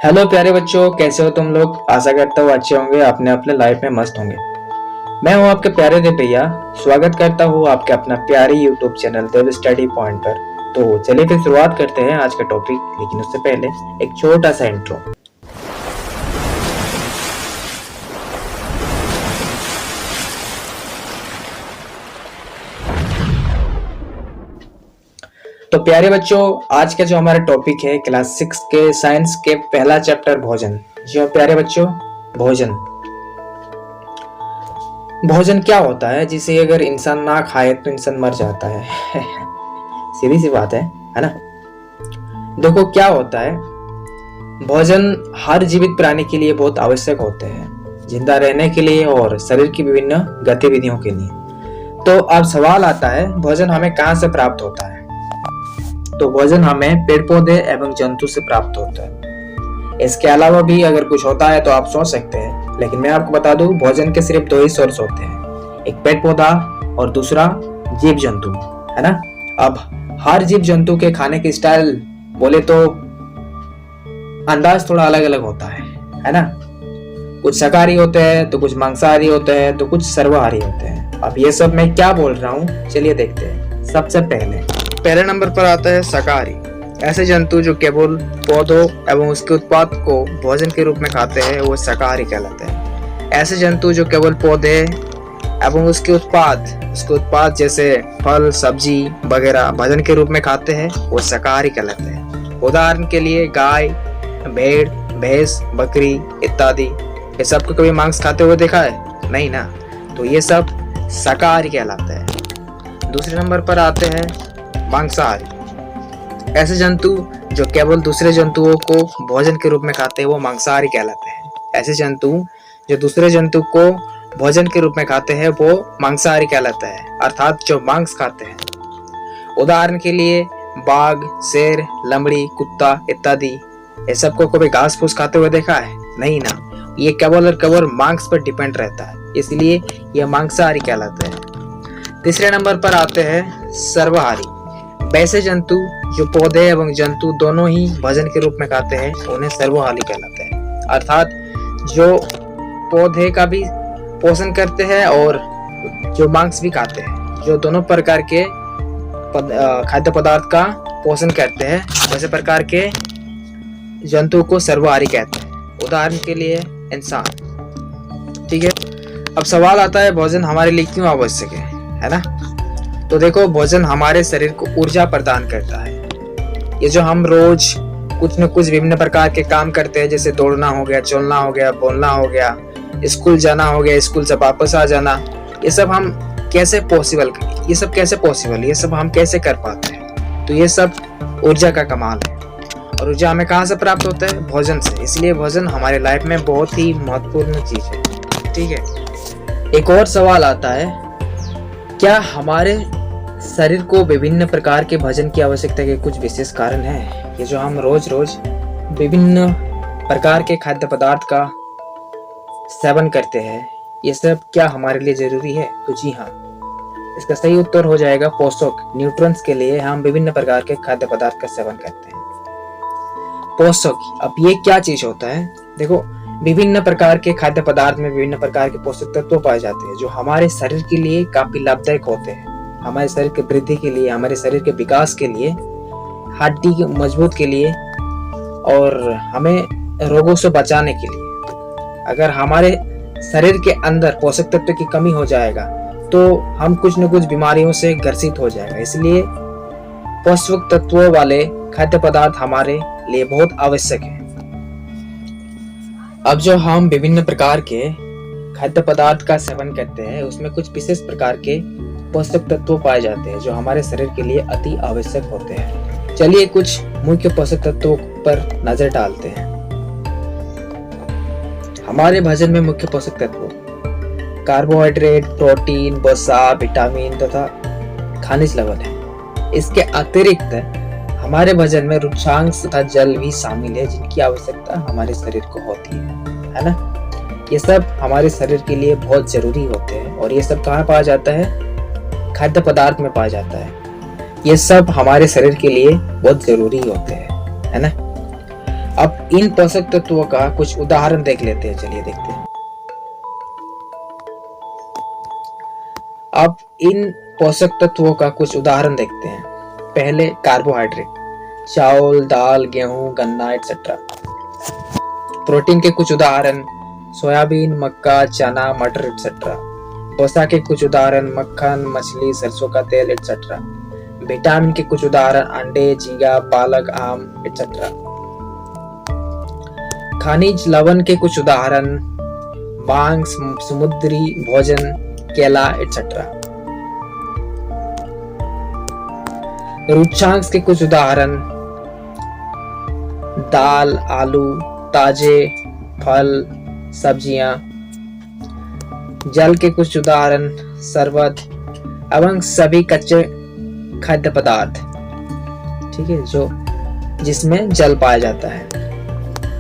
Hello प्यारे बच्चों, कैसे हो तुम लोग। आशा करता हूँ अच्छे होंगे, अपने अपने लाइफ में मस्त होंगे। मैं हूँ आपके प्यारे देव भैया। स्वागत करता हूँ आपके अपना प्यारे यूट्यूब चैनल देव स्टडी पॉइंट पर। तो चलिए फिर शुरुआत करते हैं आज का टॉपिक, लेकिन उससे पहले एक छोटा सा इंट्रो। तो प्यारे बच्चों, आज का जो हमारा टॉपिक है क्लास 6 के साइंस के पहला चैप्टर भोजन। जी हाँ प्यारे बच्चों, भोजन। भोजन क्या होता है जिसे अगर इंसान ना खाए तो इंसान मर जाता है। सीधी सी बात है ना। देखो क्या होता है, भोजन हर जीवित प्राणी के लिए बहुत आवश्यक होते हैं, जिंदा रहने के लिए और शरीर की विभिन्न गतिविधियों के लिए। तो अब सवाल आता है, भोजन हमें कहाँ से प्राप्त होता है। तो भोजन हमें पेड़ पौधे एवं जंतु से प्राप्त होता है। इसके अलावा भी अगर कुछ होता है तो आप सोच सकते हैं, लेकिन मैं आपको बता दूं, भोजन के सिर्फ दो ही सोर्स होते हैं, एक पेड़ पौधा और दूसरा जीव जंतु, है ना। अब हर जीव जंतु के खाने की स्टाइल बोले तो अंदाज थोड़ा अलग अलग होता है ना। कुछ शाकाहारी होते हैं तो कुछ मांसाहारी होते हैं तो कुछ सर्वाहारी होते हैं। अब ये सब मैं क्या बोल रहा हूँ, चलिए देखते हैं। सबसे पहले नंबर पर आता है शाकाहारी। ऐसे जंतु जो केवल पौधों एवं उसके उत्पाद को भोजन के रूप में खाते हैं वो शाकाहारी कहलाते हैं। ऐसे जंतु जो केवल पौधे एवं उसके उत्पाद जैसे फल सब्जी वगैरह भोजन के रूप में खाते हैं वो शाकाहारी कहलाते हैं। उदाहरण के लिए गाय, भेड़, भैंस, बकरी इत्यादि। ये सबको कभी मांस खाते हुए देखा है? नहीं ना। तो ये सब शाकाहारी कहलाते हैं। दूसरे नंबर पर आते हैं मांसाहारी। ऐसे जंतु जो केवल दूसरे जंतुओं को भोजन के रूप में खाते हैं वो मांसाहारी कहलाते हैं। ऐसे जंतु जो दूसरे जंतु को भोजन के रूप में खाते हैं वो मांसाहारी कहलाता है, अर्थात जो मांस खाते हैं। उदाहरण के लिए बाघ, शेर, लमड़ी, कुत्ता इत्यादि। ये सबको कभी घास फूस खाते हुए देखा है? नहीं ना। ये केवल और केवल मांस पर डिपेंड रहता है, इसलिए ये मांसाहारी कहलाते हैं। तीसरे नंबर पर आते हैं सर्वाहारी। वैसे जंतु जो पौधे एवं जंतु दोनों ही भोजन के रूप में खाते हैं उन्हें सर्वाहारी कहलाते हैं, अर्थात जो पौधे का भी पोषण करते हैं और जो मांस भी खाते हैं, जो दोनों प्रकार के खाद्य पदार्थ का पोषण करते हैं, वैसे प्रकार के जंतु को सर्वाहारी कहते हैं। उदाहरण के लिए इंसान। ठीक है। अब सवाल आता है, भोजन हमारे लिए क्यों आवश्यक है ना। तो देखो, भोजन हमारे शरीर को ऊर्जा प्रदान करता है। ये जो हम रोज कुछ न कुछ विभिन्न प्रकार के काम करते हैं, जैसे दौड़ना हो गया, चलना हो गया, बोलना हो गया, स्कूल जाना हो गया, स्कूल से वापस आ जाना, ये सब कैसे पॉसिबल ये सब हम कैसे कर पाते हैं। तो ये सब ऊर्जा का कमाल है। और ऊर्जा हमें कहाँ से प्राप्त होता है? भोजन से। इसलिए भोजन हमारे लाइफ में बहुत ही महत्वपूर्ण चीज है। ठीक है। एक और सवाल आता है, क्या हमारे शरीर को विभिन्न प्रकार के भोजन की आवश्यकता के कुछ विशेष कारण हैं? ये जो हम रोज विभिन्न प्रकार के खाद्य पदार्थ का सेवन करते हैं, ये सब क्या हमारे लिए जरूरी है? तो जी हाँ, इसका सही उत्तर हो जाएगा पोषक, न्यूट्रिएंट्स के लिए हम विभिन्न प्रकार के खाद्य पदार्थ का सेवन करते हैं। पोषक, अब ये क्या चीज होता है? देखो, विभिन्न प्रकार के खाद्य पदार्थ में विभिन्न प्रकार के पोषक तत्व पाए जाते हैं जो हमारे शरीर के लिए काफी लाभदायक होते हैं, हमारे शरीर के वृद्धि के लिए, हमारे शरीर के विकास के लिए, हड्डी के मजबूत के लिए और हमें रोगों से बचाने के लिए। अगर हमारे शरीर के अंदर पोषक तत्व की कमी हो जाएगा तो हम कुछ न कुछ बीमारियों से ग्रसित हो जाएगा। इसलिए पोषक तत्वों वाले खाद्य पदार्थ हमारे लिए बहुत आवश्यक है। अब जो हम विभिन्न प्रकार के खाद्य पदार्थ का सेवन करते हैं उसमें कुछ विशेष प्रकार के पोषक तत्व पाए जाते हैं जो हमारे शरीर के लिए अति आवश्यक होते हैं। चलिए कुछ मुख्य पोषक तत्वों पर नजर डालते हैं। हमारे भोजन में मुख्य पोषक तत्व कार्बोहाइड्रेट, प्रोटीन, वसा, विटामिन तथा खनिज लवण है। इसके अतिरिक्त हमारे भोजन में रुक्षांश तथा जल भी शामिल है जिनकी आवश्यकता हमारे शरीर को होती है ना। ये सब हमारे शरीर के लिए बहुत जरूरी होते हैं और ये सब कहाँ पाया जाता है? खाद्य पदार्थ में पाया जाता है। ये सब हमारे शरीर के लिए बहुत जरूरी होते हैं, है ना। अब इन पोषक तत्वों का कुछ उदाहरण देख लेते हैं, चलिए देखते हैं। अब इन पोषक तत्वों का कुछ उदाहरण देखते हैं। पहले कार्बोहाइड्रेट, चावल, दाल, गेहूं, गन्ना एक्सेट्रा। प्रोटीन के कुछ उदाहरण, सोयाबीन, मक्का, चना, मटर एक्सेट्रा। वसा के कुछ उदाहरण, मक्खन, मछली, सरसों का तेल एक्सेट्रा। विटामिन के कुछ उदाहरण, अंडे, झींगा, पालक, आम एक्सेट्रा। खनिज लवण के कुछ उदाहरण, मांस, समुद्री भोजन, केला एक्सेट्रा। रुक्षांश के कुछ उदाहरण, दाल, आलू, ताजे फल, सब्जियां। जल के कुछ उदाहरण, शरबत एवं सभी कच्चे खाद्य पदार्थ, ठीक है, जो जिसमें जल पाया जाता है।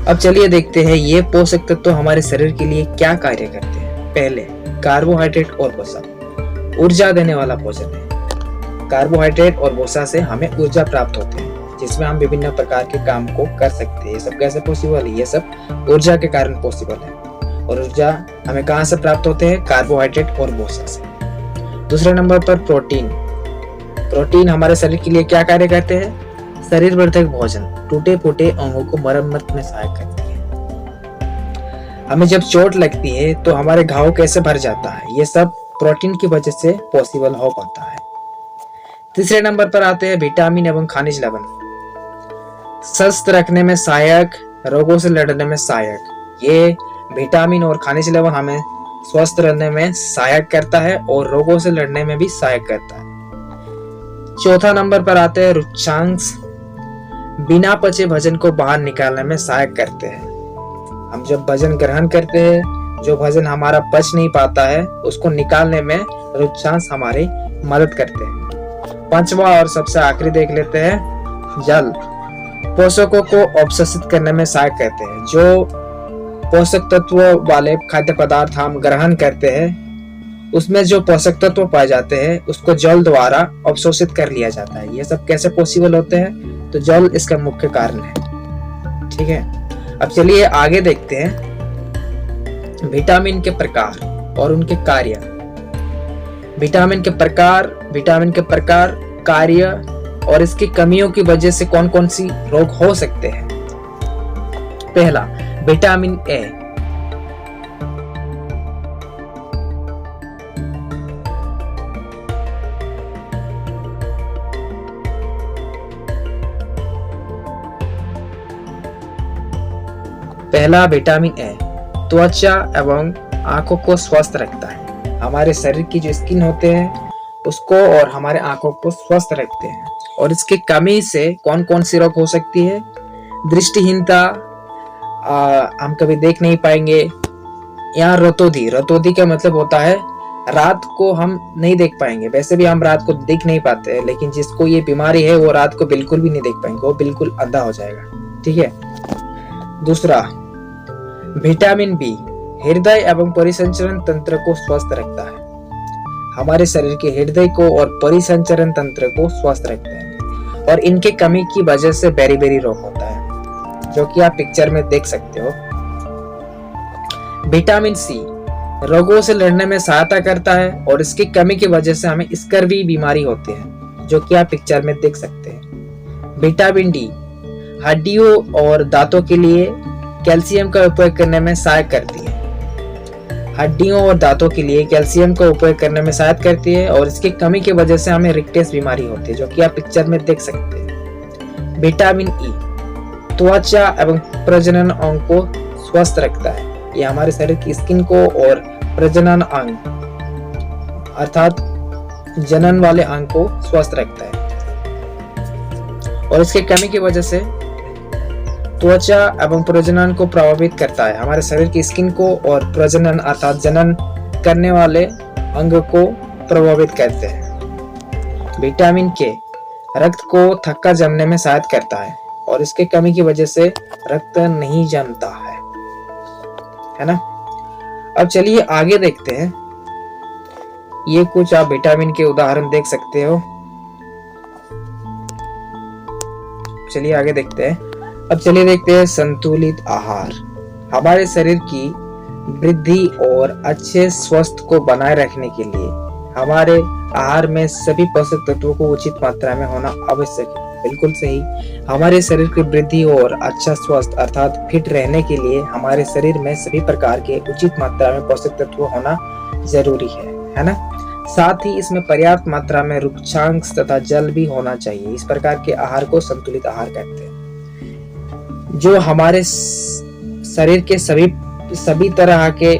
अब चलिए देखते हैं ये पोषक तत्व हमारे शरीर के लिए क्या कार्य करते हैं। पहले कार्बोहाइड्रेट और वसा, ऊर्जा देने वाला भोजन है। कार्बोहाइड्रेट और वसा से हमें ऊर्जा प्राप्त होती है, जिसमें हम विभिन्न प्रकार के काम को कर सकते हैं। ये सब कैसे पॉसिबल है? ये सब ऊर्जा के कारण पॉसिबल है। और ऊर्जा हमें कहाँ से प्राप्त होते हैं? कार्बोहाइड्रेट और वसा से। दूसरे नंबर पर प्रोटीन। प्रोटीन हमारे शरीर के लिए क्या कार्य करते हैं? शरीर वर्धक भोजन, टूटे फूटे अंगों को मरम्मत में सहायक करती है। हमें जब चोट लगती है तो हमारे घाव कैसे भर जाता है? ये सब प्रोटीन की वजह से पॉसिबल हो पाता है। तीसरे नंबर पर आते हैं विटामिन एवं खनिज लवण। स्वस्थ रखने में सहायक, रोगों से लड़ने में सहायक। ये विटामिन और खनिज लवण हमें स्वस्थ रहने में सहायक करता है और रोगों से लड़ने में भी सहायक करता है। चौथा नंबर पर आते हैं रुक्षांश। बिना पचे भोजन को बाहर निकालने में सहायक करते हैं। हम जब भोजन ग्रहण करते हैं, जो भोजन हमारा पच नहीं पाता है, उसको निकालने में रुक्षांश हमारी मदद करते हैं। पांचवा और सबसे आखिरी देख लेते हैं, जल। पोषकों को अवशोषित करने में सहायक करते हैं। जो पोषक तत्व वाले खाद्य पदार्थ हम ग्रहण करते हैं, उसमें जो पोषक तत्व पाए जाते हैं, उसको जल द्वारा अवशोषित कर लिया जाता है। ये सब कैसे पॉसिबल होते हैं? तो जल इसका मुख्य कारण है। ठीक है, अब चलिए आगे देखते हैं विटामिन के प्रकार और उनके कार्य। विटामिन के प्रकार, कार्य और इसकी कमियों की वजह से कौन कौन सी रोग हो सकते हैं। पहला, विटामिन ए। पहला विटामिन ए त्वचा एवं आंखों को स्वस्थ रखता है। हमारे शरीर की जो स्किन होते हैं उसको और हमारे आंखों को स्वस्थ रखते हैं। और इसकी कमी से कौन कौन सी रोग हो सकती है? दृष्टिहीनता, हम कभी देख नहीं पाएंगे। यहाँ रतौंधी का मतलब होता है रात को हम नहीं देख पाएंगे। वैसे भी हम रात को देख नहीं पाते हैं, लेकिन जिसको ये बीमारी है वो रात को बिल्कुल भी नहीं देख पाएंगे, वो बिल्कुल अंधा हो जाएगा। ठीक है। दूसरा, विटामिन बी हृदय एवं परिसंचरण तंत्र को स्वस्थ रखता है। हमारे शरीर के हृदय को और परिसंचरण तंत्र को स्वस्थ रखते हैं। और इनके कमी की वजह से बेरी रोग होता है, जो कि आप पिक्चर में देख सकते हो। विटामिन सी रोगों से लड़ने में सहायता करता है और इसकी कमी की वजह से हमें स्कर्वी बीमारी होती है, जो कि आप पिक्चर में देख सकते हैं। विटामिन डी हड्डियों और दांतों के लिए कैल्शियम का उपयोग करने में सहायक करती है। हड्डियों और दांतों के लिए कैल्शियम का उपयोग करने में सहायता करती है और इसकी कमी की वजह से हमें रिक्टेस बीमारी होती है, जो कि आप पिक्चर में देख सकते हैं। विटामिन ई त्वचा एवं प्रजनन अंग को स्वस्थ रखता है। ये हमारे शरीर की स्किन को और प्रजनन अंग अर्थात जनन वाले अंग को स्वस्थ रखता है। और इसके कमी की वजह से त्वचा एवं प्रजनन को प्रभावित करता है। हमारे शरीर की स्किन को और प्रजनन अर्थात जनन करने वाले अंग को प्रभावित करते हैं। विटामिन के रक्त को थक्का जमने में सहायता करता है और इसके कमी की वजह से रक्त नहीं जमता है ना। अब चलिए आगे देखते हैं। ये कुछ आप विटामिन के उदाहरण देख सकते हो। चलिए आगे देखते हैं। अब चलिए देखते हैं संतुलित आहार। हमारे शरीर की वृद्धि और अच्छे स्वास्थ्य को बनाए रखने के लिए हमारे आहार में सभी पोषक तत्वों को उचित मात्रा में होना आवश्यक है। बिल्कुल सही। हमारे शरीर की वृद्धि और अच्छा स्वास्थ्य अर्थात फिट रहने के लिए हमारे शरीर में सभी प्रकार के उचित मात्रा में पोषक तत्व होना जरूरी है ना। साथ ही इसमें पर्याप्त मात्रा में रुक्षांश तथा जल भी होना चाहिए। इस प्रकार के आहार को संतुलित आहार कहते हैं, जो हमारे शरीर के सभी तरह के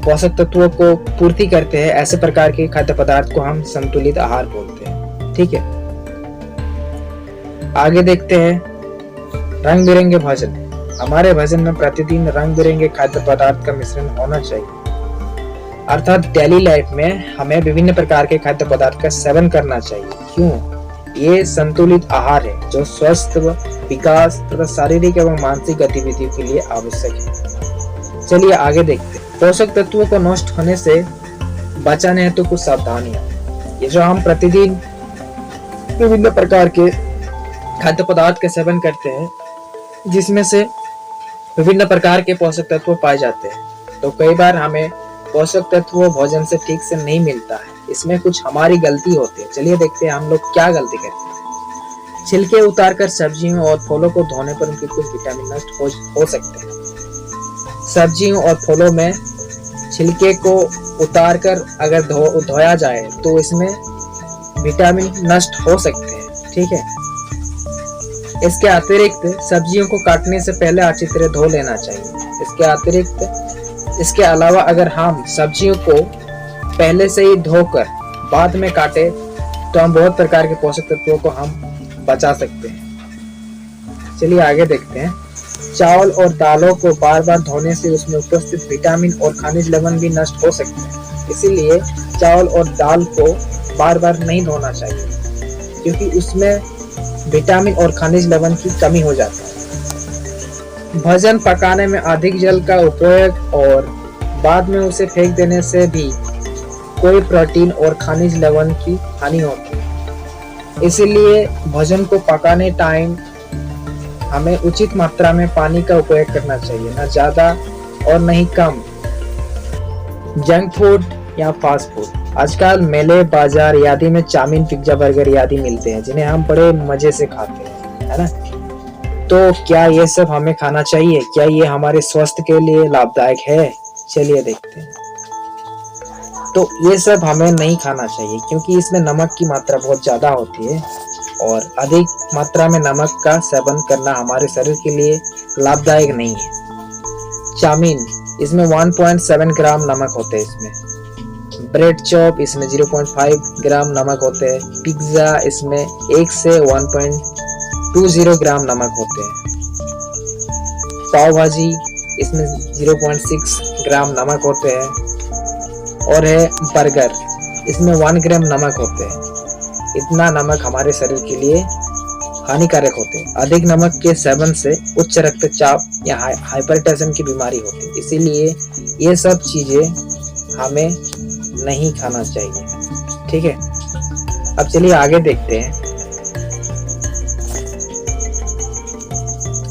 पोषक तत्वों को पूर्ति करते हैं। ऐसे प्रकार के खाद्य पदार्थ को हम संतुलित आहार बोलते हैं। ठीक है, आगे देखते हैं रंग बिरंगे भोजन। हमारे भोजन में प्रतिदिन रंग बिरंगे खाद्य पदार्थ का मिश्रण होना चाहिए, अर्थात डेली लाइफ में हमें विभिन्न प्रकार के खाद्य पदार्थ का सेवन करना चाहिए। क्यों? ये संतुलित आहार है जो स्वस्थ विकास तथा शारीरिक एवं मानसिक गतिविधियों के लिए आवश्यक है। चलिए आगे देखते हैं। पोषक तत्वों को नष्ट होने से बचाने हेतु कुछ सावधानियां। ये जो हम प्रतिदिन विभिन्न प्रकार के खाद्य पदार्थ का सेवन करते हैं, जिसमें से विभिन्न प्रकार के पोषक तत्व पाए जाते हैं, तो कई बार हमें पोषक तत्व भोजन से ठीक से नहीं मिलता है। इसमें कुछ हमारी गलती होती है। चलिए देखते हैं हम लोग क्या गलती करते हैं। छिलके उतारकर सब्जियों और फलों को धोने पर उनके कुछ विटामिन नष्ट हो सकते हैं। सब्जियों और फलों में छिलके को उतारकर अगर धोया जाए तो इसमें विटामिन नष्ट हो सकते हैं। ठीक है, इसके अतिरिक्त सब्जियों को काटने से पहले अच्छी तरह धो लेना चाहिए। इसके अलावा अगर हम सब्जियों को पहले से ही धोकर बाद में काटे तो हम बहुत प्रकार के पोषक तत्वों को हम बचा सकते हैं। चलिए आगे देखते हैं। चावल और दालों को बार बार धोने से उसमें उपस्थित विटामिन और खनिज लवण भी नष्ट हो सकते हैं। इसीलिए चावल और दाल को बार बार नहीं धोना चाहिए, क्योंकि उसमें विटामिन और खनिज लवण की कमी हो जाती है। भोजन पकाने में अधिक जल का उपयोग और बाद में उसे फेंक देने से भी कोई प्रोटीन और खनिज लवण की हानि होती है। इसीलिए भोजन को पकाने टाइम हमें उचित मात्रा में पानी का उपयोग करना चाहिए, न ज्यादा और न ही कम। जंक फूड या फास्ट फूड। आजकल मेले बाजार आदि में चाउमीन, पिज्जा, बर्गर आदि मिलते हैं, जिन्हें हम बड़े मजे से खाते हैं, है ना। तो क्या ये सब हमें खाना चाहिए? क्या ये हमारे स्वास्थ्य के लिए लाभदायक है? चलिए देखते हैं। तो ये सब हमें नहीं खाना चाहिए, क्योंकि इसमें नमक की मात्रा बहुत ज्यादा होती है और अधिक मात्रा में नमक का सेवन करना हमारे शरीर के लिए लाभदायक नहीं है। चाउमीन, इसमें 1.7 ग्राम नमक होते हैं। इसमें ब्रेड चॉप, इसमें 0.5 ग्राम नमक होते हैं। पिज्जा, इसमें 1 से 1.20 ग्राम नमक होते हैं। पाव भाजी, इसमें 0.6 ग्राम नमक होते हैं। और है बर्गर, इसमें 1 ग्राम नमक होते हैं। इतना नमक हमारे शरीर के लिए हानिकारक होते हैं। अधिक नमक के सेवन से उच्च रक्तचाप या हाइपरटेंशन की बीमारी होती है। इसीलिए ये सब चीजें हमें नहीं खाना चाहिए। ठीक है, अब चलिए आगे देखते हैं।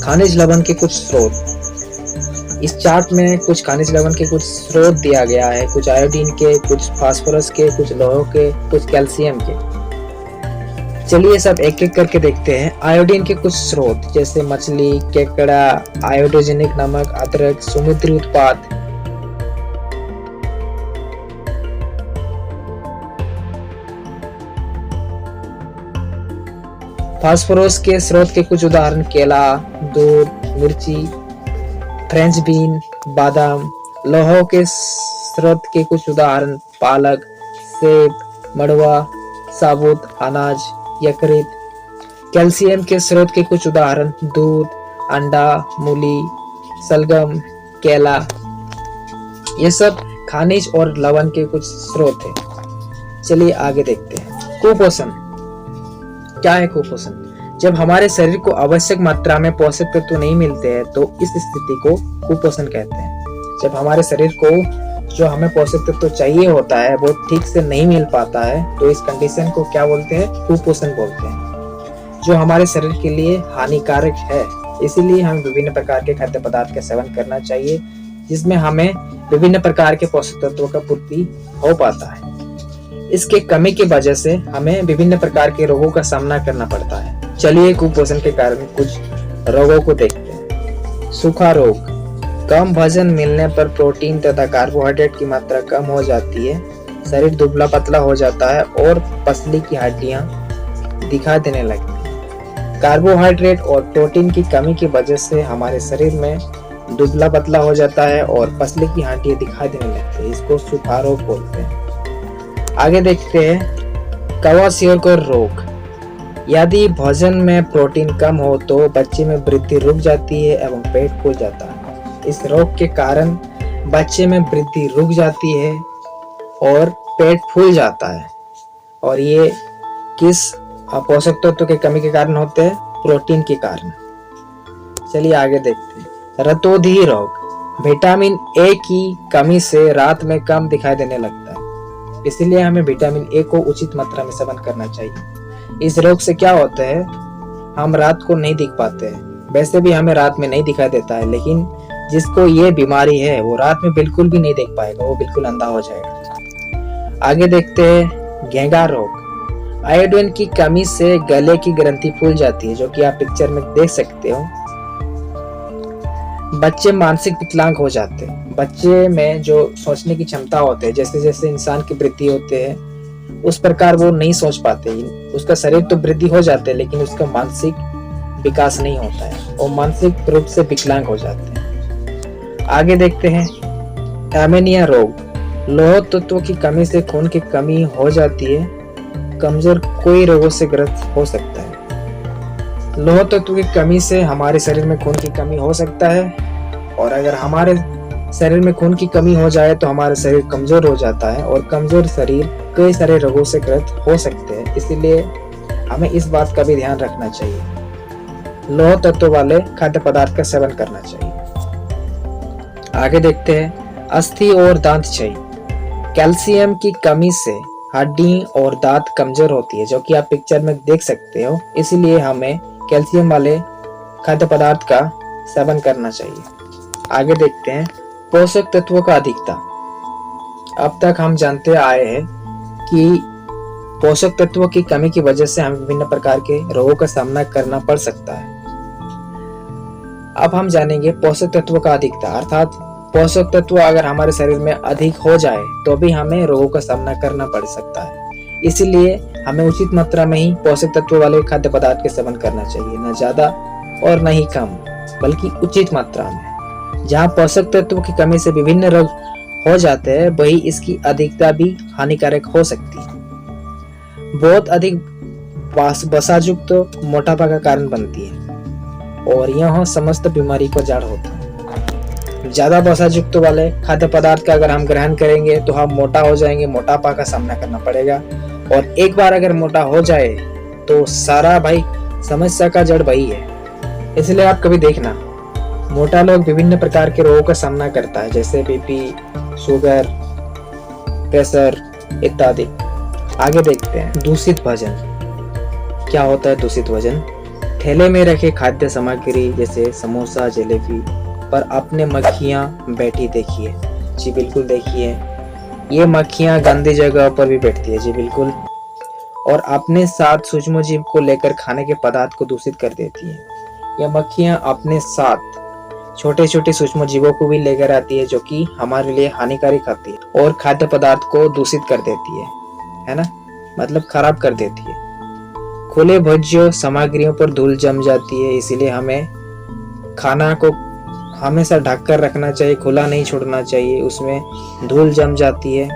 खनिज लवण के कुछ स्रोत। इस चार्ट में कुछ खनिज लवण के कुछ स्रोत दिया गया है। कुछ आयोडीन के, कुछ फास्फोरस के, कुछ लौह के, कुछ कैल्शियम के। चलिए सब एक एक करके देखते हैं। आयोडीन के कुछ स्रोत जैसे मछली, केकड़ा, आयोडोजेनिक नमक, अदरक, समुद्री उत्पाद। फास्फोरस के स्रोत के कुछ उदाहरण केला, दूध, मिर्ची, फ्रेंच बीन, बादाम। लौह के स्रोत के कुछ उदाहरण पालक, सेब, मड़ुआ, साबुत अनाज, यकृत। कैल्शियम के स्रोत के कुछ उदाहरण दूध, अंडा, मूली, सलगम, केला। ये सब खनिज और लवण के कुछ स्रोत हैं। चलिए आगे देखते हैं। कुपोषण क्या है? कुपोषण जब हमारे शरीर को आवश्यक मात्रा में पोषक तत्व नहीं मिलते हैं तो इस स्थिति को कुपोषण कहते हैं। जब हमारे शरीर को जो हमें पोषक तत्व चाहिए होता है वो ठीक से नहीं मिल पाता है तो इस कंडीशन को क्या बोलते हैं? कुपोषण बोलते हैं, जो हमारे शरीर के लिए हानिकारक है। इसीलिए हमें विभिन्न प्रकार के खाद्य पदार्थ का सेवन करना चाहिए, जिसमें हमें विभिन्न प्रकार के पोषक तत्वों का पूर्ति हो पाता है। इसके कमी की वजह से हमें विभिन्न प्रकार के रोगों का सामना करना पड़ता है। चलिए कुपोषण के कारण कुछ रोगों को देखते हैं। सूखा रोग। कम भोजन मिलने पर प्रोटीन तथा कार्बोहाइड्रेट की मात्रा कम हो जाती है, शरीर दुबला पतला हो जाता है और पसली की हड्डियां दिखाई देने लगती हैं। कार्बोहाइड्रेट और प्रोटीन की कमी की वजह से हमारे शरीर में दुबला पतला हो जाता है और पसली की हड्डियां दिखाई देने लगती है। इसको सूखा रोग बोलते हैं। आगे देखते हैं क्वाशियोकर रोग। यदि भोजन में प्रोटीन कम हो तो बच्चे में वृद्धि रुक जाती है एवं पेट फूल जाता है। इस रोग के कारण बच्चे में वृद्धि रुक जाती है और पेट फूल जाता है, और ये किस पोषक तत्व की कमी के कारण होते हैं? प्रोटीन के कारण। चलिए आगे देखते हैं रतौंधी रोग। विटामिन ए की कमी से रात में कम दिखाई देने लगता है, इसलिए हमें विटामिन ए को उचित मात्रा में सेवन करना चाहिए। इस रोग से क्या होता है, हम रात को नहीं दिख पाते हैं। वैसे भी हमें रात में नहीं दिखाई देता है, लेकिन जिसको ये बीमारी है वो रात में बिल्कुल भी नहीं देख पाएगा, वो बिल्कुल अंधा हो जाएगा। आगे देखते हैं घेंघा रोग। आयोडीन की कमी से गले की ग्रंथि फूल जाती है, जो कि आप पिक्चर में देख सकते हो। बच्चे मानसिक विकलांग हो जाते हैं। बच्चे में जो सोचने की क्षमता होती है, जैसे जैसे इंसान की वृद्धि होते हैं उस प्रकार वो नहीं सोच पाते। उसका शरीर तो वृद्धि हो जाते हैं, लेकिन उसका मानसिक विकास नहीं होता है, वो मानसिक रूप से विकलांग हो जाते हैं। आगे देखते हैं एनीमिया रोग। लौह तत्वों की कमी से खून की कमी हो जाती है, कमजोर कोई रोगों से ग्रस्त हो सकता है। लौह तत्व की कमी से हमारे शरीर में खून की कमी हो सकता है, और अगर हमारे शरीर में खून की कमी हो जाए तो हमारा शरीर कमजोर हो जाता है, और कमजोर शरीर कई सारे रोगों से ग्रस्त हो सकते हैं। इसीलिए हमें इस बात का भी ध्यान रखना चाहिए। लौह तत्व वाले खाद्य पदार्थ का सेवन करना चाहिए। आगे देखते हैं अस्थि और दांत क्षय। कैल्शियम की कमी से हड्डी और दांत कमजोर होती है, जो कि आप पिक्चर में देख सकते हो। इसलिए हमें कैल्शियम वाले खाद्य पदार्थ का सेवन करना चाहिए। आगे देखते हैं पोषक तत्वों का अधिकता। अब तक हम जानते आए हैं कि पोषक तत्वों की कमी की वजह से हमें विभिन्न प्रकार के रोगों का सामना करना पड़ सकता है। अब हम जानेंगे पोषक तत्वों का अधिकता, अर्थात पोषक तत्व अगर हमारे शरीर में अधिक हो जाए तो भी हमें रोगों का सामना करना पड़ सकता है। इसीलिए हमें उचित मात्रा में ही पोषक तत्व वाले खाद्य पदार्थ के सेवन करना चाहिए, न ज्यादा और न ही कम, बल्कि उचित मात्रा में। जहाँ पोषक तत्व की कमी से विभिन्न रोग हो जाते हैं, वही इसकी अधिकता भी हानिकारक हो सकती है। बहुत अधिक वसायुक्त तो मोटापा का कारण बनती है, और यह समस्त बीमारी को जड़ होता है। ज्यादा वसायुक्त वाले खाद्य पदार्थ का अगर हम ग्रहण करेंगे तो हम मोटा हो जाएंगे, मोटापा का सामना करना पड़ेगा, और एक बार अगर मोटा हो जाए तो सारा भाई समस्या का जड़ वही है। इसलिए आप कभी देखना, मोटा लोग विभिन्न प्रकार के रोगों का सामना करता है, जैसे बीपी, शुगर, प्रेशर इत्यादि। आगे देखते हैं दूषित भोजन। क्या होता है दूषित भोजन? ठेले में रखे खाद्य सामग्री जैसे समोसा, जलेबी पर अपने मक्खियां बैठी देखिए। जी बिल्कुल देखिए, ये मक्खियां गंदी जगह पर भी बैठती है। जी बिल्कुल, और अपने साथ सूक्ष्म जीव को लेकर खाने के पदार्थ को दूषित कर देती है। यह मक्खियां अपने साथ छोटे छोटे सूक्ष्म जीवों को भी लेकर आती है, जो कि हमारे लिए हानिकारक होती है और खाद्य पदार्थ को दूषित कर देती है ना, मतलब खराब कर देती है। खुले भोज्य सामग्रियों पर धूल जम जाती है, इसीलिए हमें खाना को हमेशा ढककर रखना चाहिए, खुला नहीं छोड़ना चाहिए, उसमें धूल जम जाती है।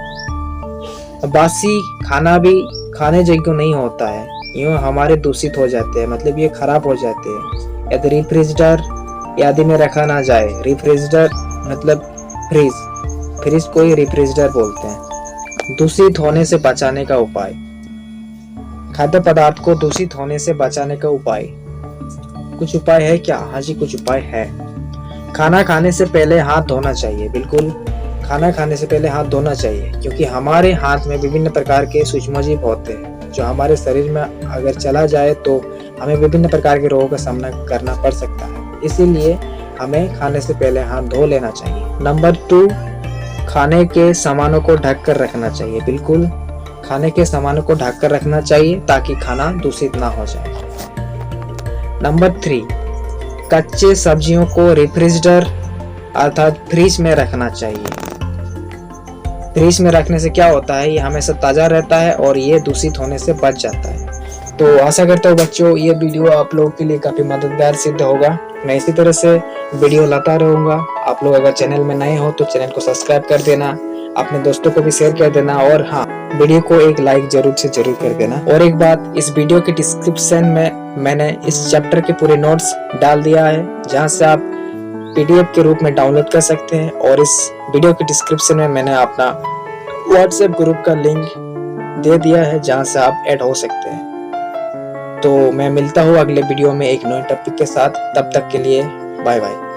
बासी खाना भी खाने योग्य नहीं होता है, यूँ हमारे दूषित हो जाते हैं, मतलब ये खराब हो जाते हैं यदि रेफ्रिजरेटर आदि में रखा ना जाए। रेफ्रिजरेटर मतलब फ्रिज को ही रेफ्रिजरेटर बोलते हैं। दूषित होने से बचाने का उपाय। खाद्य पदार्थ को दूषित होने से बचाने का उपाय, कुछ उपाय है क्या? हाँ जी, कुछ उपाय है। खाना खाने से पहले हाथ धोना चाहिए। बिल्कुल, खाना खाने से पहले हाथ धोना चाहिए, क्योंकि हमारे हाथ में विभिन्न प्रकार के सूक्ष्मजीव होते हैं, जो हमारे शरीर में अगर चला जाए तो हमें विभिन्न प्रकार के रोगों का सामना करना पड़ सकता है। इसीलिए हमें खाने से पहले हाथ धो लेना चाहिए। नंबर 2, खाने के सामानों को ढक कर रखना चाहिए। बिल्कुल खाने के सामानों को ढक कर रखना चाहिए ताकि खाना दूषित ना हो जाए। नंबर 3, कच्चे सब्जियों को रेफ्रिजरेटर अर्थात फ्रिज में रखना चाहिए। फ्रिज में रखने से क्या होता है, ये हमेशा ताज़ा रहता है और ये दूषित होने से बच जाता है। तो आशा करता हूँ बच्चों ये वीडियो आप लोगों के लिए काफ़ी मददगार सिद्ध होगा। मैं इसी तरह से वीडियो लाता रहूँगा। आप लोग अगर चैनल में नए हो तो चैनल को सब्सक्राइब कर देना, अपने दोस्तों को भी शेयर कर देना और हाँ, वीडियो को एक लाइक जरूर से जरूर कर देना। और एक बात, इस वीडियो के डिस्क्रिप्शन में मैंने इस चैप्टर के पूरे नोट्स डाल दिया है, जहाँ से आप PDF के रूप में डाउनलोड कर सकते हैं। और इस वीडियो के डिस्क्रिप्शन में मैंने अपना WhatsApp ग्रुप का लिंक दे दिया है, जहाँ से आप ऐड हो सकते हैं। तो मैं मिलता हूँ अगले वीडियो में एक नए टॉपिक के साथ। तब तक के लिए बाय बाय।